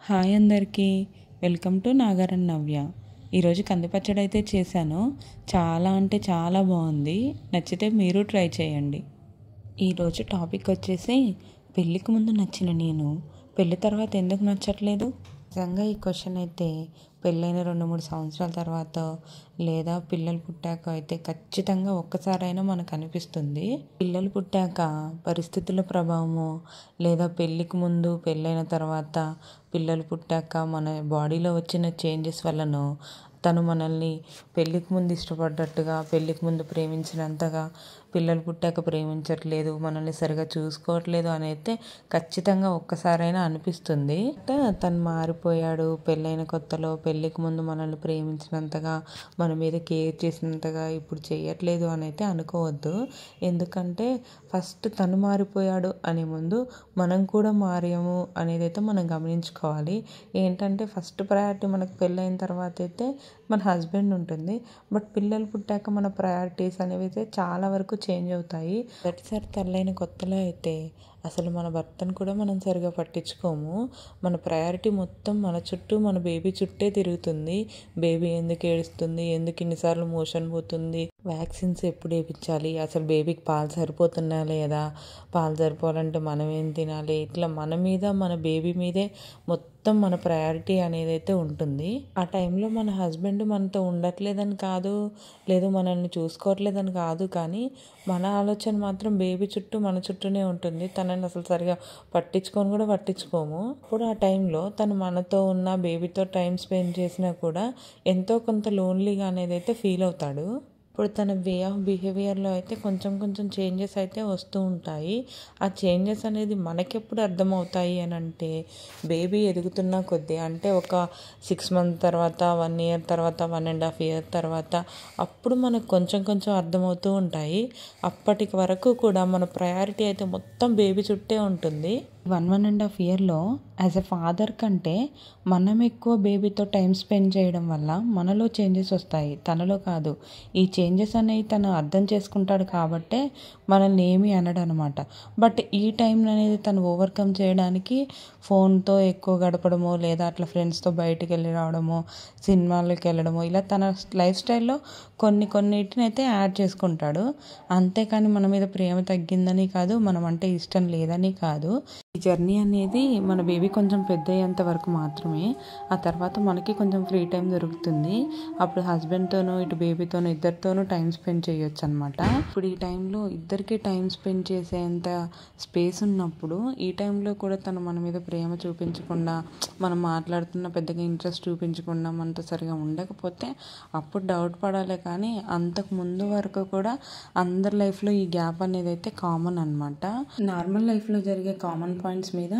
Hi అందరికీ, welcome to Nagar and నవ్య. ఈరోజు కంది పచ్చడి అయితే చేశాను. చాలా అంటే చాలా బాగుంది. నచ్చితే మీరు ట్రై చేయండి. ఈరోజు టాపిక్ వచ్చేసి పెళ్ళికి ముందు నచ్చిన నేను పెళ్ళి తర్వాత ఎందుకు నచ్చట్లేదు. నిజంగా ఈ క్వశ్చన్ అయితే పెళ్ళైన 2-3 సంవత్సరాల తర్వాత లేదా పిల్లలు పుట్టాక అయితే ఖచ్చితంగా ఒక్కసారైనా మనకు అనిపిస్తుంది. పిల్లలు పుట్టాక పరిస్థితుల ప్రభావము లేదా పెళ్ళికి ముందు పెళ్ళైన తర్వాత పిల్లలు పుట్టాక మన బాడీలో వచ్చిన చేంజెస్ వలన తను మనల్ని పెళ్ళికి ముందు ఇష్టపడ్డట్టుగా పెళ్ళికి ముందు ప్రేమించినంతగా పిల్లలు పుట్టాక ప్రేమించట్లేదు, మనల్ని సరిగా చూసుకోవట్లేదు అని అయితే ఖచ్చితంగా ఒక్కసారైనా అనిపిస్తుంది. తను మారిపోయాడు, పెళ్ళైన కొత్తలో పెళ్ళికి ముందు మనల్ని ప్రేమించినంతగా మన మీద కేర్ చేసినంతగా ఇప్పుడు చేయట్లేదు అని అయితే అనుకోవద్దు. ఎందుకంటే ఫస్ట్ తను మారిపోయాడు అనే ముందు మనం కూడా మారాము అనేది అయితే మనం గమనించుకోవాలి. ఏంటంటే ఫస్ట్ ప్రయారిటీ మనకు పెళ్ళైన తర్వాత అయితే మన హస్బెండ్ ఉంటుంది. బట్ పిల్లలు పుట్టాక మన ప్రయారిటీస్ అనేవి అయితే చాలా వరకు చేంజ్ అవుతాయి. ప్రతిసారి తల్లైన కొత్తలో అయితే అసలు మన భర్తను కూడా మనం సరిగా పట్టించుకోము. మన ప్రయారిటీ మొత్తం మన చుట్టూ, మన బేబీ చుట్టే తిరుగుతుంది. బేబీ ఎందుకు ఏడుస్తుంది, ఎందుకు ఇన్నిసార్లు మోషన్ పోతుంది, వ్యాక్సిన్స్ ఎప్పుడు వేయించాలి, అసలు బేబీకి పాలు సరిపోతున్నాయా లేదా, పాలు సరిపోవాలంటే మనం ఏం తినాలి, ఇట్లా మన మీద మన బేబీ మీదే మొత్తం మన ప్రయారిటీ అనేది అయితే ఉంటుంది. ఆ టైంలో మన హస్బెండ్ మనతో ఉండట్లేదని కాదు, లేదు మనల్ని చూసుకోవట్లేదని కాదు, కానీ మన ఆలోచన మాత్రం బేబీ చుట్టూ మన చుట్టూనే ఉంటుంది. తనని అసలు సరిగా పట్టించుకోము. ఇప్పుడు ఆ టైంలో తను మనతో ఉన్న బేబీతో టైం స్పెండ్ చేసినా కూడా ఎంతో కొంత లోన్లీగా అనేది అయితే ఫీల్ అవుతాడు. ఇప్పుడు తన వే ఆఫ్ బిహేవియర్లో అయితే కొంచెం చేంజెస్ అయితే వస్తూ ఉంటాయి. ఆ చేంజెస్ అనేది మనకెప్పుడు అర్థమవుతాయి అని అంటే బేబీ ఎదుగుతున్న కొద్దీ, అంటే ఒక 6 months తర్వాత, 1 year తర్వాత, 1.5 years తర్వాత అప్పుడు మనకు కొంచెం అర్థమవుతూ ఉంటాయి. అప్పటికి వరకు కూడా మన ప్రయారిటీ అయితే మొత్తం బేబీ చుట్టే ఉంటుంది. 1.5 yearలో యాజ్ ఎ ఫాదర్ కంటే మనం ఎక్కువ బేబీతో టైం స్పెండ్ చేయడం వల్ల మనలో చేంజెస్ వస్తాయి, తనలో కాదు. ఈ చేంజెస్ అనేవి తను అర్థం చేసుకుంటాడు కాబట్టే మనల్ని ఏమీ అనడు అనమాట. బట్ ఈ టైం అనేది తను ఓవర్కమ్ చేయడానికి ఫోన్తో ఎక్కువ గడపడమో, లేదా అట్లా ఫ్రెండ్స్తో బయటికి వెళ్ళి రావడమో, సినిమాలకు వెళ్ళడమో, ఇలా తన లైఫ్ స్టైల్లో కొన్నిటిని అయితే యాడ్ చేసుకుంటాడు. అంతేకాని మన మీద ప్రేమ తగ్గిందని కాదు, మనం అంటే ఇష్టం లేదని కాదు. ఈ జర్నీ అనేది మన బేబీ కొంచెం పెద్ద అయ్యేంత వరకు మాత్రమే. ఆ తర్వాత మనకి కొంచెం ఫ్రీ టైం దొరుకుతుంది. అప్పుడు హస్బెండ్తోనూ ఇటు బేబీతోనూ ఇద్దరితోనూ టైం స్పెండ్ చేయొచ్చు అనమాట. ఇప్పుడు ఈ టైంలో ఇద్దరికి టైం స్పెండ్ చేసేంత స్పేస్ ఉన్నప్పుడు ఈ టైంలో కూడా తను మన మీద ప్రేమ చూపించకుండా, మనం మాట్లాడుతున్న పెద్దగా ఇంట్రెస్ట్ చూపించకుండా, మనతో సరిగా ఉండకపోతే అప్పుడు డౌట్ పడాలి. కానీ అంతకు ముందు వరకు కూడా అందరి లైఫ్లో ఈ గ్యాప్ అనేది అయితే కామన్ అనమాట. నార్మల్ లైఫ్లో జరిగే కామన్ పాయింట్స్ మీద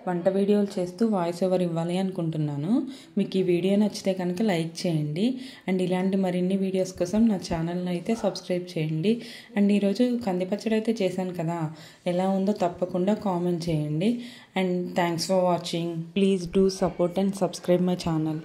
వంట వీడియోలు చేస్తూ వాయిస్ ఓవర్ ఇవ్వాలి అనుకుంటున్నాను. మీకు ఈ వీడియో నచ్చితే కనుక లైక్ చేయండి. అండ్ ఇలాంటి మరిన్ని వీడియోస్ కోసం నా ఛానల్ని అయితే సబ్స్క్రైబ్ చేయండి. అండ్ ఈరోజు కంది పచ్చడి అయితే చేశాను కదా, ఎలా ఉందో తప్పకుండా కామెంట్ చేయండి. And thanks for watching. Please do support and subscribe my channel.